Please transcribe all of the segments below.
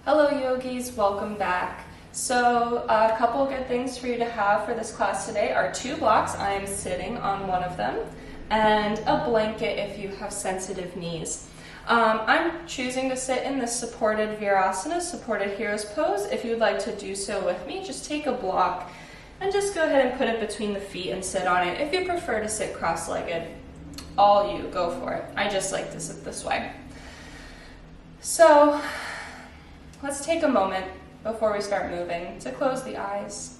Hello yogis, welcome back. So a couple good things for you to have for this class today are 2 blocks. I am sitting on one of them, and a blanket if you have sensitive knees. I'm choosing to sit in the supported Virasana, supported hero's pose. If you'd like to do so with me, just take a block and just go ahead and put it between the feet and sit on it. If you prefer to sit cross-legged, all you, go for it. I just like to sit this way. So let's take a moment before we start moving to close the eyes.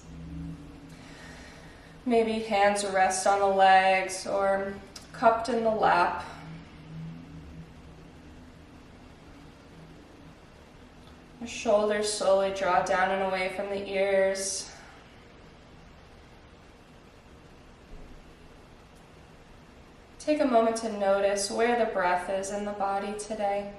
Maybe hands rest on the legs or cupped in the lap. The shoulders slowly draw down and away from the ears. Take a moment to notice where the breath is in the body today.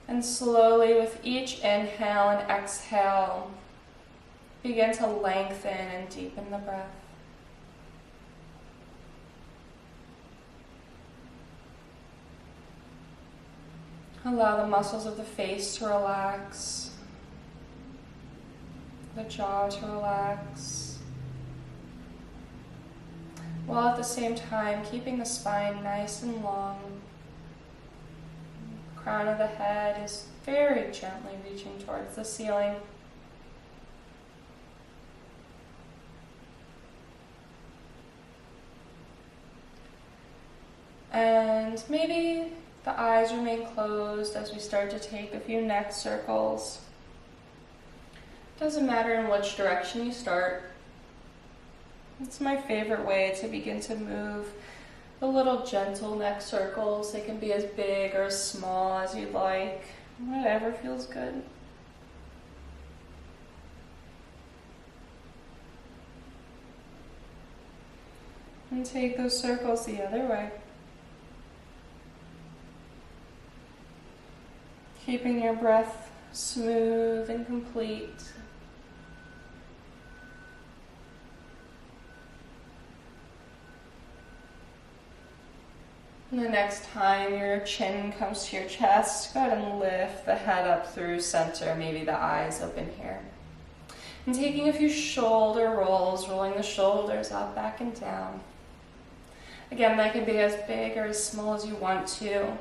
And slowly, with each inhale and exhale, begin to lengthen and deepen the breath. Allow the muscles of the face to relax, the jaw to relax, while at the same time keeping the spine nice and long. The crown of the head is very gently reaching towards the ceiling. And maybe the eyes remain closed as we start to take a few neck circles. Doesn't matter in which direction you start. It's my favorite way to begin to move the little gentle neck circles. They can be as big or as small as you'd like, whatever feels good. And take those circles the other way. Keeping your breath smooth and complete. And the next time your chin comes to your chest, go ahead and lift the head up through center, maybe the eyes open here. And taking a few shoulder rolls, rolling the shoulders up, back and down. Again, that can be as big or as small as you want to.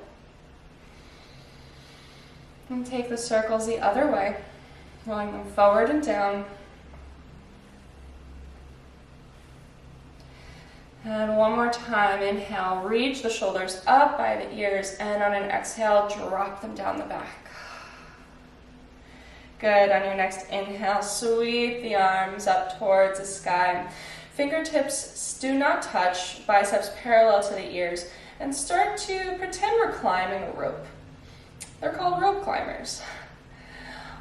And take the circles the other way, rolling them forward and down. And one more time, inhale, reach the shoulders up by the ears, and on an exhale, drop them down the back. Good, on your next inhale, sweep the arms up towards the sky. Fingertips do not touch, biceps parallel to the ears, and start to pretend we're climbing a rope. They're called rope climbers.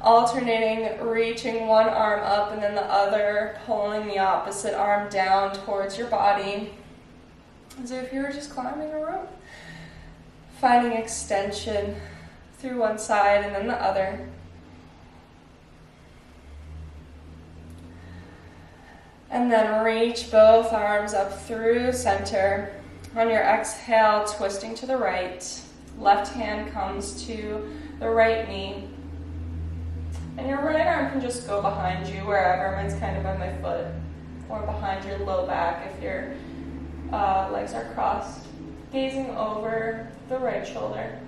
Alternating, reaching one arm up and then the other, pulling the opposite arm down towards your body, as if you were just climbing a rope. Finding extension through one side and then the other. And then reach both arms up through center. On your exhale, twisting to the right. Left hand comes to the right knee. And your right arm can just go behind you wherever. Mine's kind of by my foot. Or behind your low back if your legs are crossed. Gazing over the right shoulder.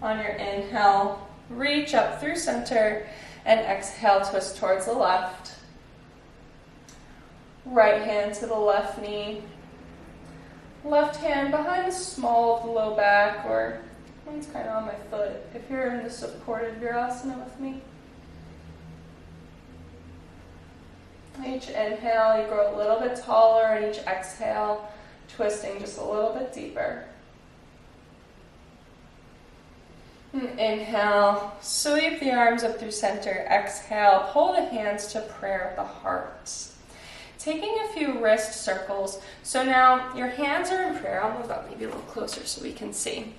On your inhale, reach up through center. And exhale, twist towards the left. Right hand to the left knee. Left hand behind the small of the low back, or mine's kind of on my foot if you're in the supported Virasana with me. Each inhale, you grow a little bit taller, and each exhale, twisting just a little bit deeper. And inhale, sweep the arms up through center. Exhale, pull the hands to prayer of the heart. Taking a few wrist circles. So now your hands are in prayer. I'll move up maybe a little closer so we can see.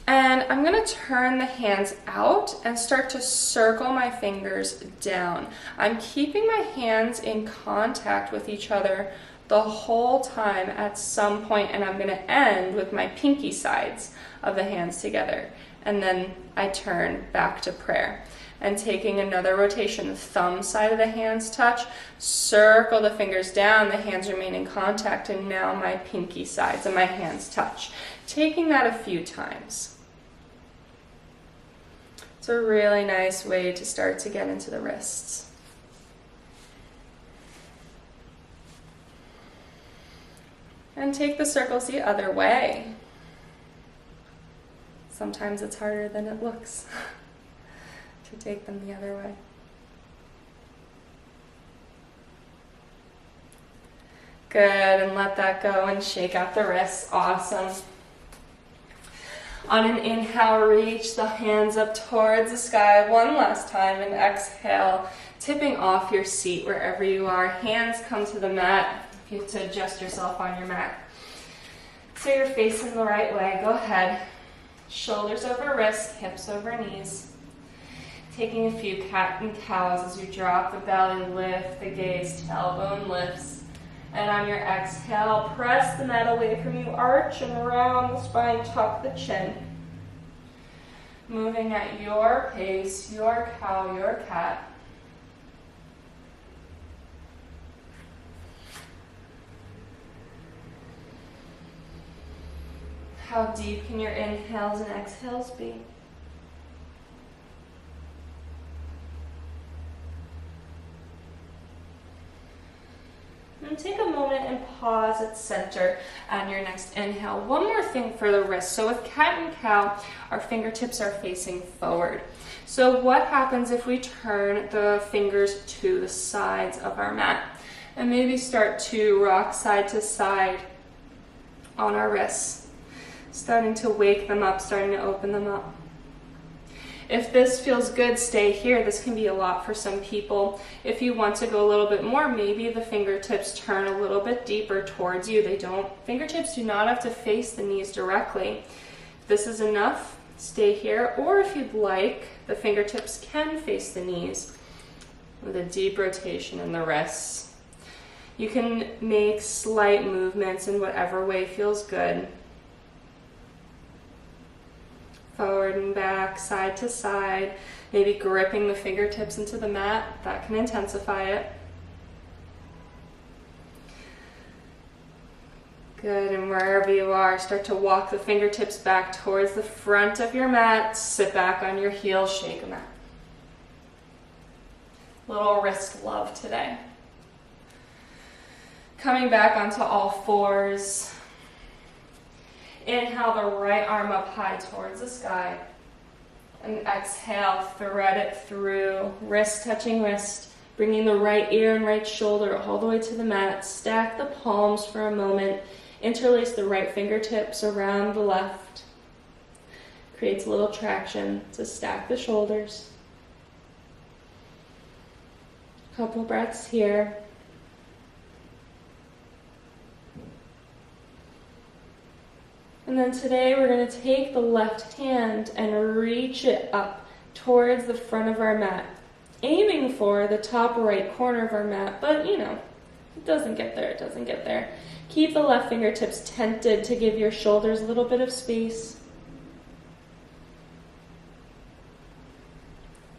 And I'm going to turn the hands out and start to circle my fingers down. I'm keeping my hands in contact with each other the whole time at some point, and I'm going to end with my pinky sides of the hands together. And then I turn back to prayer. And taking another rotation, the thumb side of the hands touch, circle the fingers down, the hands remain in contact, and now my pinky sides and my hands touch. Taking that a few times. It's a really nice way to start to get into the wrists. And take the circles the other way. Sometimes it's harder than it looks to take them the other way. Good, and let that go and shake out the wrists. Awesome. On an inhale, reach the hands up towards the sky one last time, and exhale, tipping off your seat wherever you are. Hands come to the mat. You have to adjust yourself on your mat. So you're facing the right way. Go ahead. Shoulders over wrists, hips over knees. Taking a few cat and cows as you drop the belly, lift the gaze, tailbone lifts. And on your exhale, press the mat away from you, arch and round the spine, tuck the chin. Moving at your pace, your cow, your cat. How deep can your inhales and exhales be? And take a moment and pause at center on your next inhale. One more thing for the wrist. So with cat and cow, our fingertips are facing forward. So what happens if we turn the fingers to the sides of our mat? And maybe start to rock side to side on our wrists. Starting to wake them up, starting to open them up. If this feels good, stay here. This can be a lot for some people. If you want to go a little bit more, maybe the fingertips turn a little bit deeper towards you. Fingertips do not have to face the knees directly. If this is enough, stay here. Or if you'd like, the fingertips can face the knees with a deep rotation in the wrists. You can make slight movements in whatever way feels good. Forward and back, side to side, maybe gripping the fingertips into the mat. That can intensify it. Good, and wherever you are, start to walk the fingertips back towards the front of your mat. Sit back on your heels, shake them out. Little wrist love today. Coming back onto all fours. Inhale the right arm up high towards the sky. And exhale, thread it through, wrist touching wrist, bringing the right ear and right shoulder all the way to the mat. Stack the palms for a moment. Interlace the right fingertips around the left. Creates a little traction to stack the shoulders. Couple breaths here. And then today we're going to take the left hand and reach it up towards the front of our mat, aiming for the top right corner of our mat, but it doesn't get there, it doesn't get there. Keep the left fingertips tented to give your shoulders a little bit of space.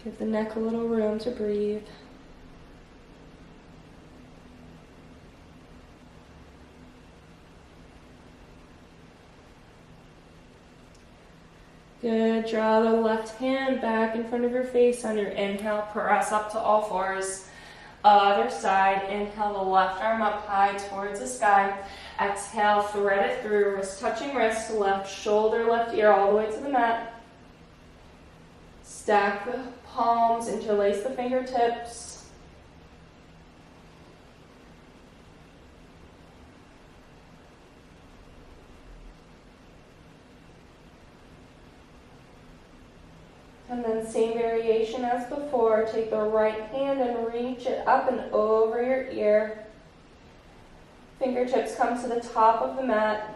Give the neck a little room to breathe. Good, draw the left hand back in front of your face on your inhale, press up to all fours. Other side, inhale the left arm up high towards the sky. Exhale, thread it through, wrist touching wrist, left shoulder, left ear all the way to the mat. Stack the palms, interlace the fingertips. And then same variation as before, take the right hand and reach it up and over your ear. Fingertips come to the top of the mat,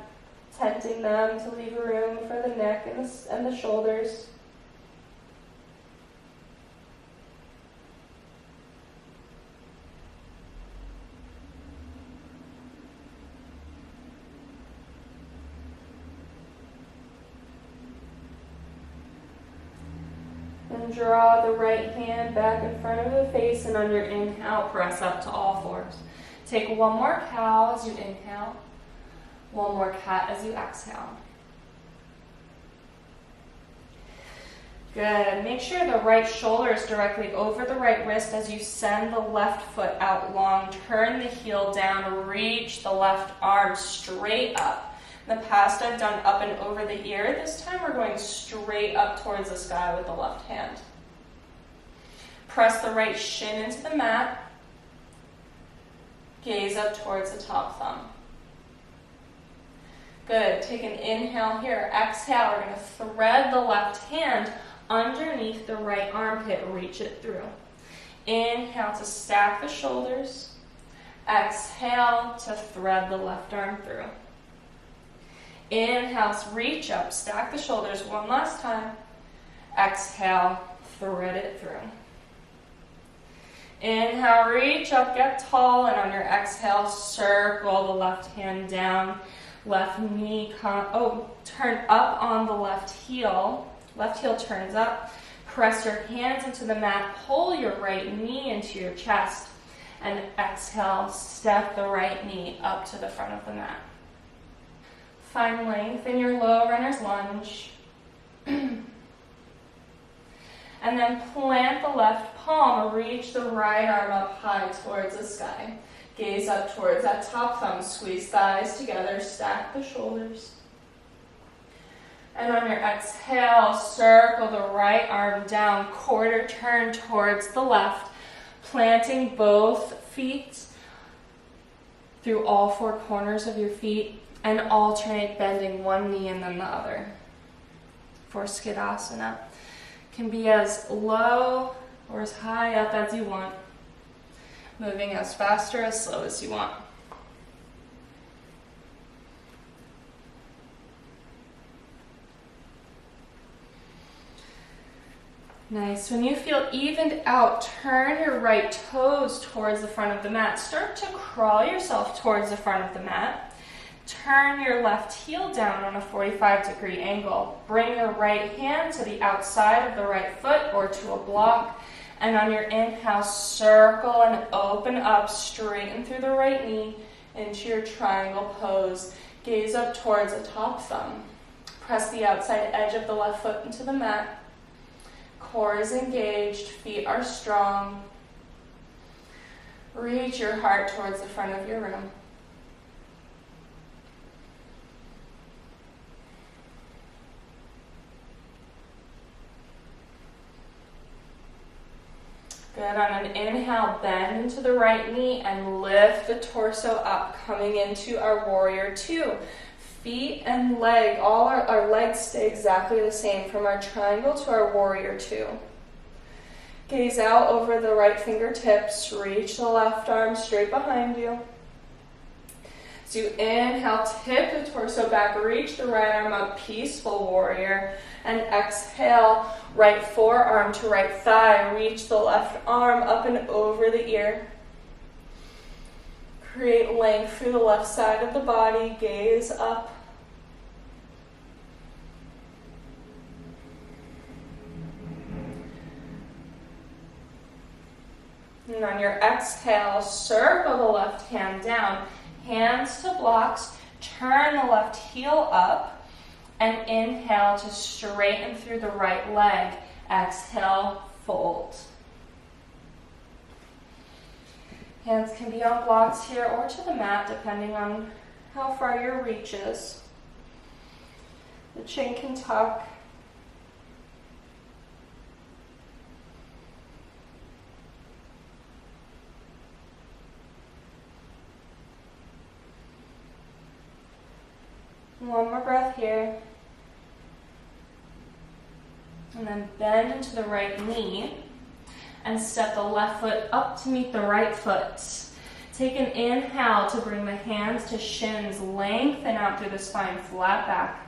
tenting them to leave room for the neck and the shoulders. And draw the right hand back in front of the face, and on your inhale, press up to all fours. Take one more cow as you inhale, one more cat as you exhale. Good. Make sure the right shoulder is directly over the right wrist as you send the left foot out long. Turn the heel down, reach the left arm straight up. In the past, I've done up and over the ear. This time, we're going straight up towards the sky with the left hand. Press the right shin into the mat. Gaze up towards the top thumb. Good. Take an inhale here. Exhale. We're going to thread the left hand underneath the right armpit. Reach it through. Inhale to stack the shoulders. Exhale to thread the left arm through. Inhale, reach up, stack the shoulders one last time. Exhale, thread it through. Inhale, reach up, get tall, and on your exhale, circle the left hand down. Left knee, turn up on the left heel. Left heel turns up. Press your hands into the mat. Pull your right knee into your chest. And exhale, step the right knee up to the front of the mat. Find length in your low runner's lunge. And then plant the left palm, reach the right arm up high towards the sky. Gaze up towards that top thumb, squeeze thighs together, stack the shoulders. And on your exhale, circle the right arm down, quarter turn towards the left, planting both feet through all four corners of your feet, and alternate bending one knee and then the other. For Skidasana. Can be as low or as high up as you want. Moving as fast or as slow as you want. Nice. When you feel evened out, turn your right toes towards the front of the mat. Start to crawl yourself towards the front of the mat. Turn your left heel down on a 45-degree angle. Bring your right hand to the outside of the right foot or to a block. And on your inhale, circle and open up, straighten through the right knee into your triangle pose. Gaze up towards the top thumb. Press the outside edge of the left foot into the mat. Core is engaged, feet are strong. Reach your heart towards the front of your room. Good. On an inhale, bend into the right knee and lift the torso up, coming into our warrior two. Feet and leg, all our legs stay exactly the same from our triangle to our warrior two. Gaze out over the right fingertips, reach the left arm straight behind you. So you inhale, tip the torso back, reach the right arm up, peaceful warrior. And exhale, right forearm to right thigh, reach the left arm up and over the ear. Create length through the left side of the body, gaze up. And on your exhale, circle the left hand down, hands to blocks, turn the left heel up, and inhale to straighten through the right leg. Exhale, fold. Hands can be on blocks here or to the mat, depending on how far your reach is. The chin can tuck. One more breath here. And then bend into the right knee and step the left foot up to meet the right foot. Take an inhale to bring the hands to shins, lengthen out through the spine, flat back.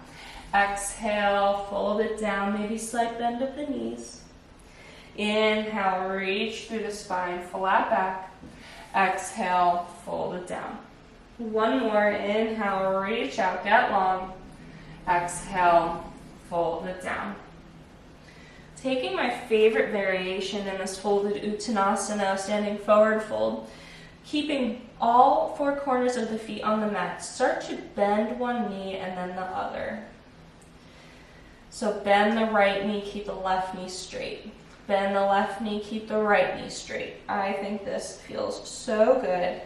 Exhale, fold it down, maybe slight bend of the knees. Inhale, reach through the spine, flat back. Exhale, fold it down. One more, inhale, reach out, get long. Exhale, fold it down. Taking my favorite variation in this folded Uttanasana, standing forward fold, keeping all four corners of the feet on the mat. Start to bend one knee and then the other. So bend the right knee, keep the left knee straight. Bend the left knee, keep the right knee straight. I think this feels so good.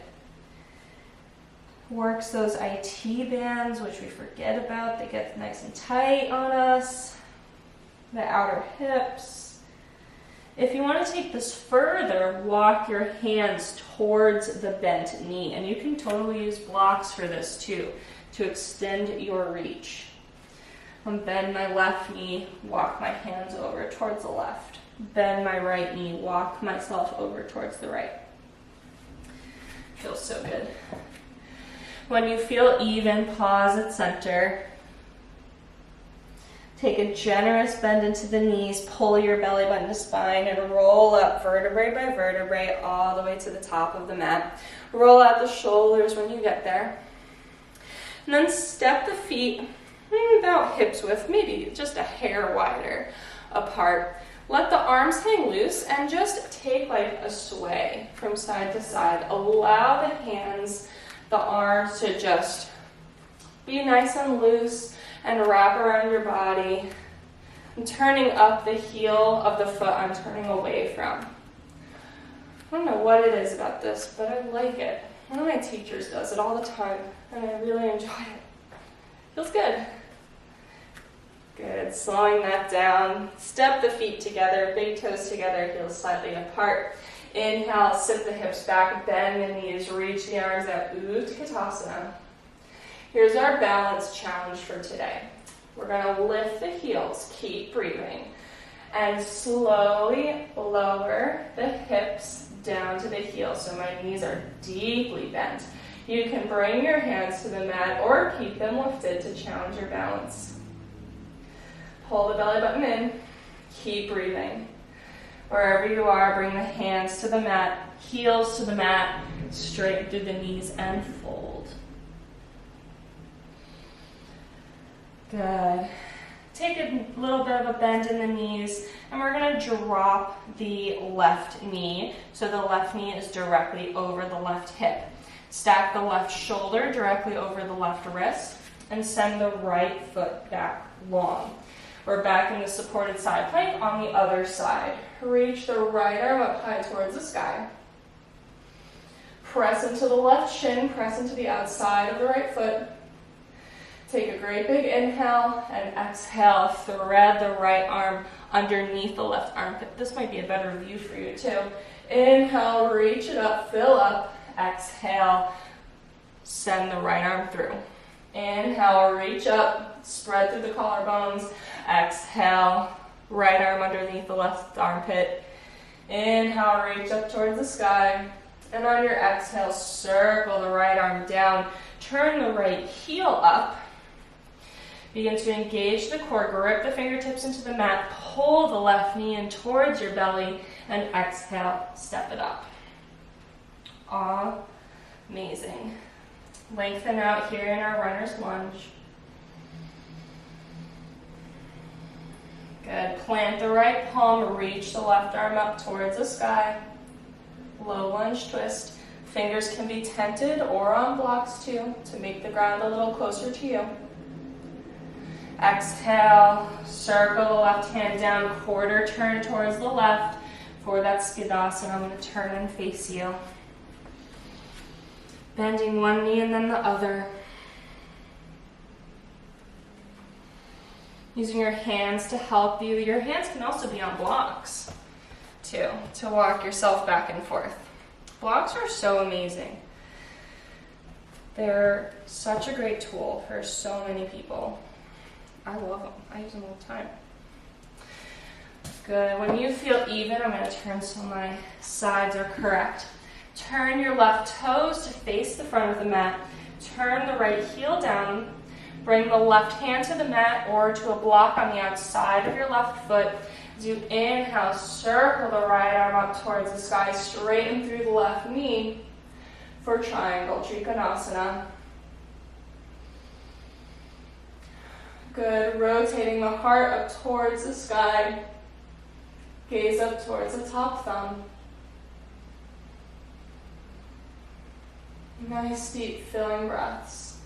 Works those IT bands, which we forget about. They get nice and tight on us. The outer hips. If you want to take this further, walk your hands towards the bent knee. And you can totally use blocks for this too, to extend your reach. Bend my left knee, walk my hands over towards the left. Bend my right knee, walk myself over towards the right. Feels so good. When you feel even, pause at center. Take a generous bend into the knees, pull your belly button to spine, and roll up vertebrae by vertebrae all the way to the top of the mat. Roll out the shoulders when you get there. And then step the feet about hips width, maybe just a hair wider apart. Let the arms hang loose and just take like a sway from side to side. Allow the hands, the arms to just be nice and loose and wrap around your body. I'm turning up the heel of the foot I'm turning away from. I don't know what it is about this, but I like it. One of my teachers does it all the time, and I really enjoy it. Feels good. Good, slowing that down. Step the feet together, big toes together, heels slightly apart. Inhale, sit the hips back, bend the knees, reach the arms out, Utkatasana. Here's our balance challenge for today. We're gonna lift the heels, keep breathing, and slowly lower the hips down to the heels so my knees are deeply bent. You can bring your hands to the mat or keep them lifted to challenge your balance. Pull the belly button in, keep breathing. Wherever you are, bring the hands to the mat, heels to the mat, straight through the knees and fold. Good. Take a little bit of a bend in the knees, and we're going to drop the left knee so the left knee is directly over the left hip. Stack the left shoulder directly over the left wrist, and send the right foot back long. We're back in the supported side plank on the other side. Reach the right arm up high towards the sky. Press into the left shin, press into the outside of the right foot. Take a great big inhale and exhale. Thread the right arm underneath the left armpit. This might be a better view for you too. Inhale, reach it up, fill up. Exhale, send the right arm through. Inhale, reach up, spread through the collarbones. Exhale, right arm underneath the left armpit. Inhale, reach up towards the sky. And on your exhale, circle the right arm down. Turn the right heel up. Begin to engage the core. Grip the fingertips into the mat. Pull the left knee in towards your belly. And exhale, step it up. Amazing. Lengthen out here in our runner's lunge. Good. Plant the right palm, reach the left arm up towards the sky. Low lunge twist. Fingers can be tented or on blocks too to make the ground a little closer to you. Exhale, circle the left hand down, quarter turn towards the left. For that Skidasana, I'm going to turn and face you. Bending one knee and then the other. Using your hands to help you. Your hands can also be on blocks, too, to walk yourself back and forth. Blocks are so amazing. They're such a great tool for so many people. I love them. I use them all the time. Good. When you feel even, I'm going to turn so my sides are correct. Turn your left toes to face the front of the mat. Turn the right heel down. Bring the left hand to the mat or to a block on the outside of your left foot. As you inhale, circle the right arm up towards the sky, straighten through the left knee for triangle Trikonasana. Good, rotating the heart up towards the sky. Gaze up towards the top thumb. Nice deep filling breaths.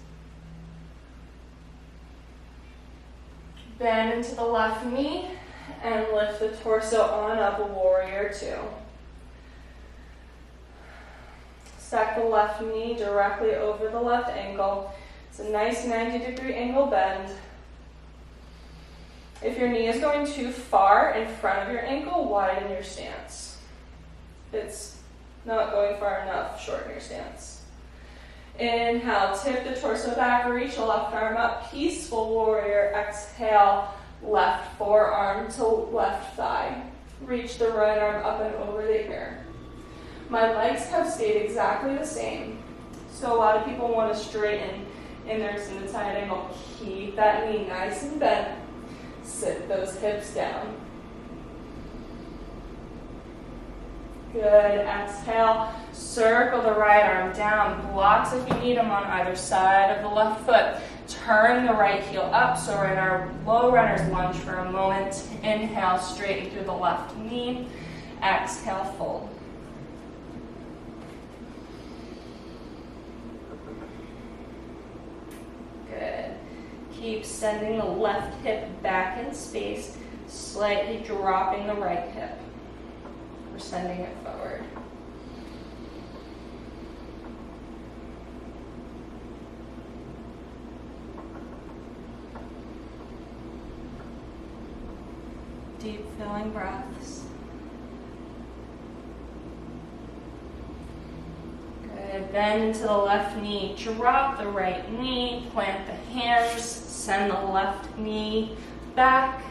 Bend into the left knee and lift the torso on up, warrior two. Stack the left knee directly over the left ankle. It's a nice 90-degree angle bend. If your knee is going too far in front of your ankle, widen your stance. If it's not going far enough, shorten your stance. Inhale, tip the torso back, reach the left arm up, peaceful warrior. Exhale, left forearm to left thigh. Reach the right arm up and over the ear. My legs have stayed exactly the same. So a lot of people want to straighten in their extended side angle. Keep that knee nice and bent. Sit those hips down. Good. Exhale. Circle the right arm down. Blocks if you need them on either side of the left foot. Turn the right heel up. So we're in our low runner's lunge for a moment. Inhale, straighten through the left knee. Exhale, fold. Good. Keep sending the left hip back in space, slightly dropping the right hip. We're sending it forward. Deep filling breaths. Good. Bend into the left knee. Drop the right knee. Plant the hands. Send the left knee back.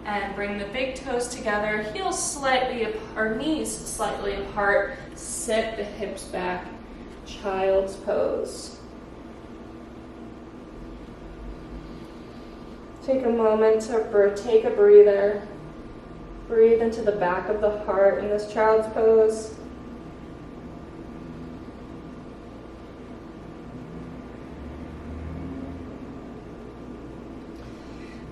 And bring the big toes together. Heels slightly apart, knees slightly apart. Sit the hips back. Child's pose. Take a moment to take a breather. Breathe into the back of the heart in this child's pose.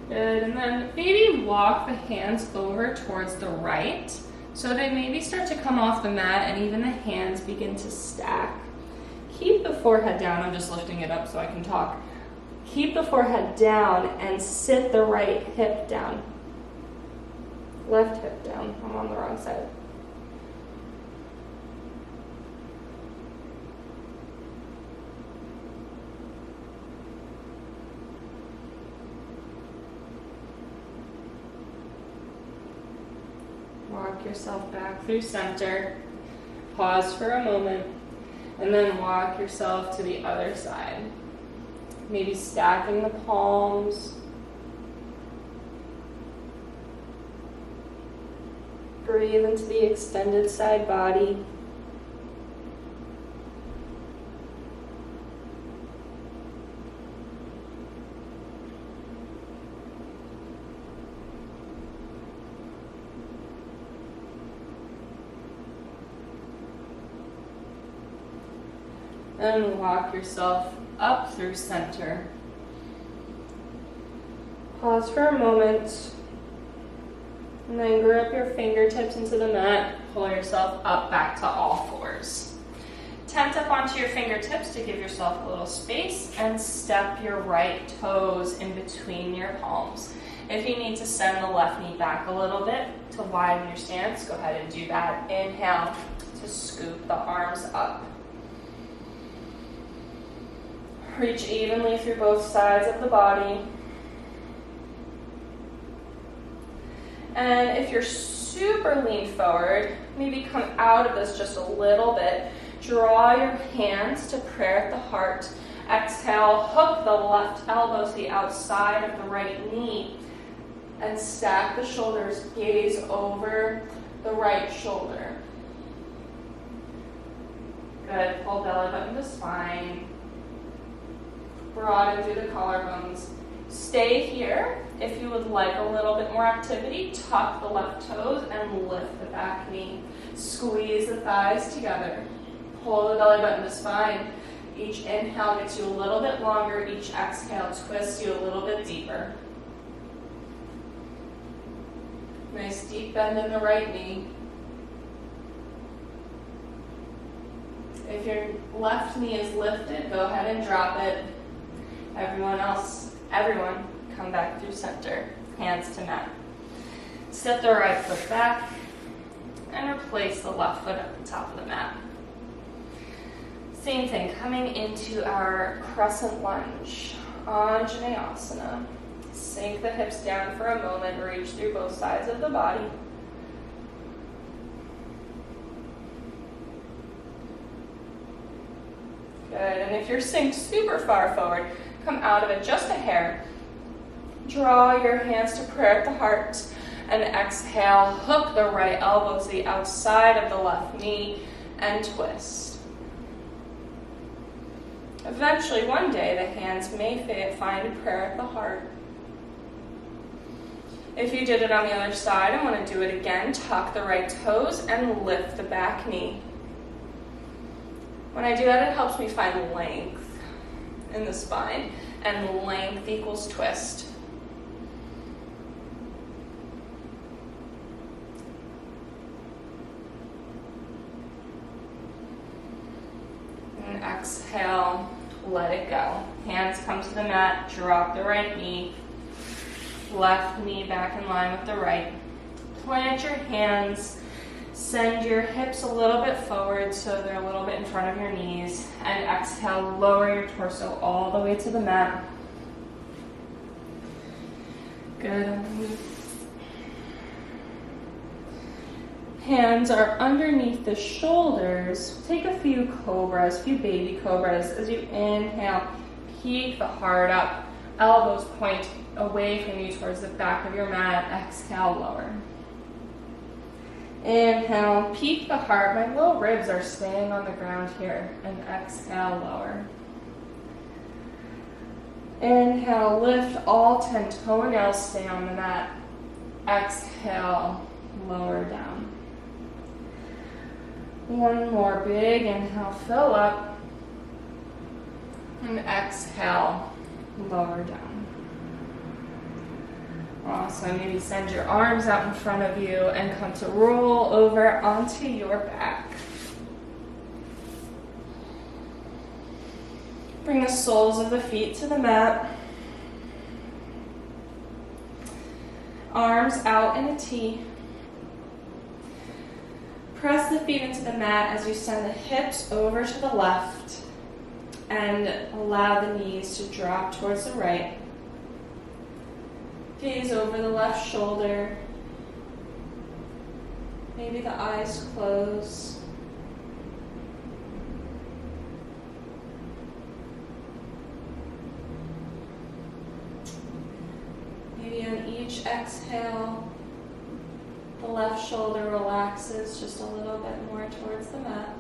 Good, and then maybe walk the hands over towards the right so they maybe start to come off the mat and even the hands begin to stack. Keep the forehead down. I'm just lifting it up so I can talk. Keep the forehead down and sit the right hip down. Left hip down. I'm on the wrong side. Walk yourself back through center. Pause for a moment. And then walk yourself to the other side. Maybe stacking the palms. Breathe into the extended side body. And walk yourself up through center. Pause for a moment. And then grip your fingertips into the mat. Pull yourself up back to all fours. Tent up onto your fingertips to give yourself a little space and step your right toes in between your palms. If you need to send the left knee back a little bit to widen your stance, go ahead and do that. Inhale to scoop the arms up. Reach evenly through both sides of the body. And if you're super lean forward, maybe come out of this just a little bit. Draw your hands to prayer at the heart. Exhale, hook the left elbow to the outside of the right knee. And stack the shoulders, gaze over the right shoulder. Good, pull belly button to spine. Broaden through the collarbones. Stay here. If you would like a little bit more activity, tuck the left toes and lift the back knee. Squeeze the thighs together. Pull the belly button to spine. Each inhale gets you a little bit longer. Each exhale twists you a little bit deeper. Nice deep bend in the right knee. If your left knee is lifted, go ahead and drop it. Everyone, come back through center, hands to mat. Step the right foot back and replace the left foot at the top of the mat. Same thing, coming into our crescent lunge, Anjaneyasana. Sink the hips down for a moment, reach through both sides of the body. Good, and if you're synced super far forward, come out of it just a hair. Draw your hands to prayer at the heart, and exhale, hook the right elbow to the outside of the left knee, and twist. Eventually, one day, the hands may find prayer at the heart. If you did it on the other side and want to do it again, tuck the right toes and lift the back knee. When I do that, it helps me find length in the spine, and length equals twist. And exhale, let it go. Hands come to the mat, drop the right knee, left knee back in line with the right. Plant your hands. Send your hips a little bit forward so they're a little bit in front of your knees. And exhale, lower your torso all the way to the mat. Good. Hands are underneath the shoulders. Take a few cobras, a few baby cobras. As you inhale, peek the heart up. Elbows point away from you towards the back of your mat. Exhale, lower. Inhale, peek the heart. My low ribs are staying on the ground here. And exhale, lower. Inhale, lift all 10 toenails, stay on the mat. Exhale, lower down. One more big inhale, fill up. And exhale, lower down. Awesome. Maybe send your arms out in front of you and come to roll over onto your back. Bring the soles of the feet to the mat. Arms out in a T. Press the feet into the mat as you send the hips over to the left and allow the knees to drop towards the right. Gaze over the left shoulder. Maybe the eyes close. Maybe on each exhale, the left shoulder relaxes just a little bit more towards the mat.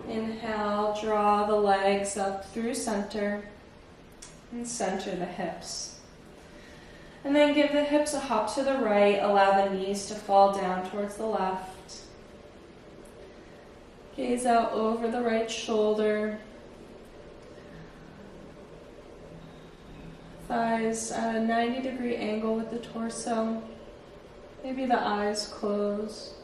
Inhale, draw the legs up through center and center the hips. And then give the hips a hop to the right, allow the knees to fall down towards the left. Gaze out over the right shoulder. Thighs at a 90-degree angle with the torso. Maybe the eyes close.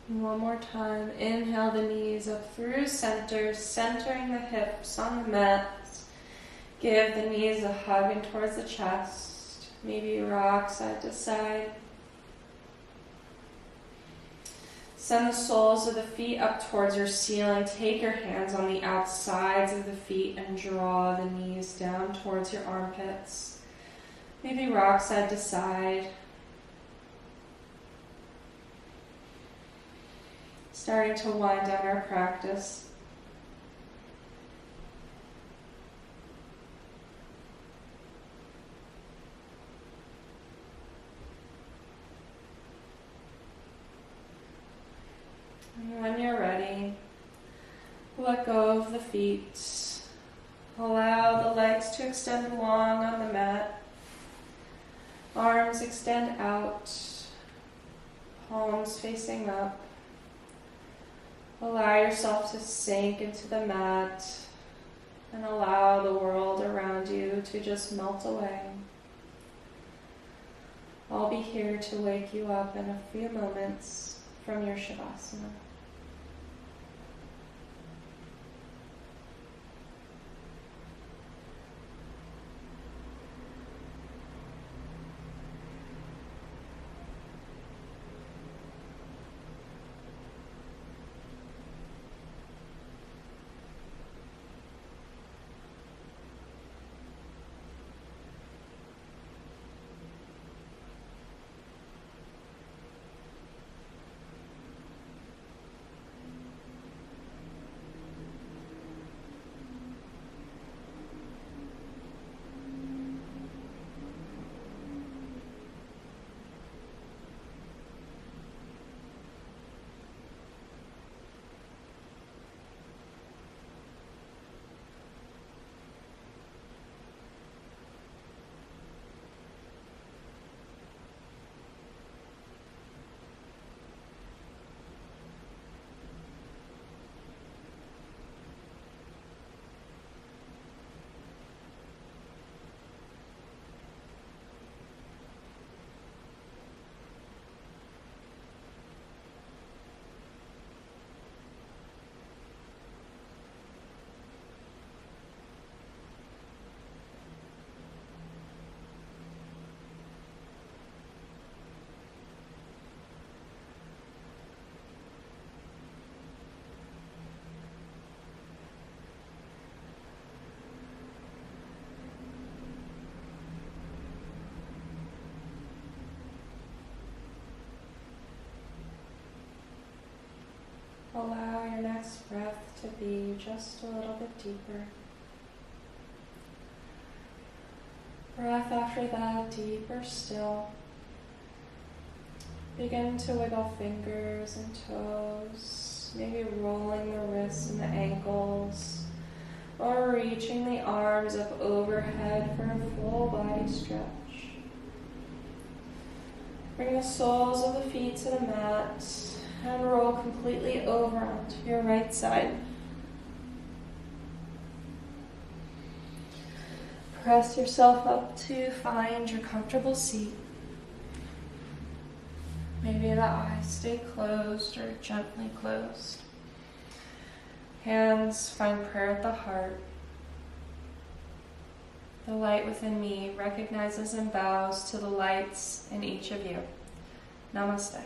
One more time. Inhale the knees up through center, centering the hips on the mat. Give the knees a hug in towards the chest. Maybe rock side to side. Send the soles of the feet up towards your ceiling. Take your hands on the outsides of the feet and draw the knees down towards your armpits. Maybe rock side to side. starting to wind down our practice. And when you're ready, let go of the feet. Allow the legs to extend long on the mat. Arms extend out, palms facing up. Allow yourself to sink into the mat and allow the world around you to just melt away. I'll be here to wake you up in a few moments from your Shavasana. Allow your next breath to be just a little bit deeper. Breath after that, deeper still. Begin to wiggle fingers and toes, maybe rolling the wrists and the ankles, or reaching the arms up overhead for a full body stretch. Bring the soles of the feet to the mat and roll completely over onto your right side. Press yourself up to find your comfortable seat. Maybe the eyes stay closed or gently closed. Hands find prayer at the heart. The light within me recognizes and bows to the lights in each of you. Namaste.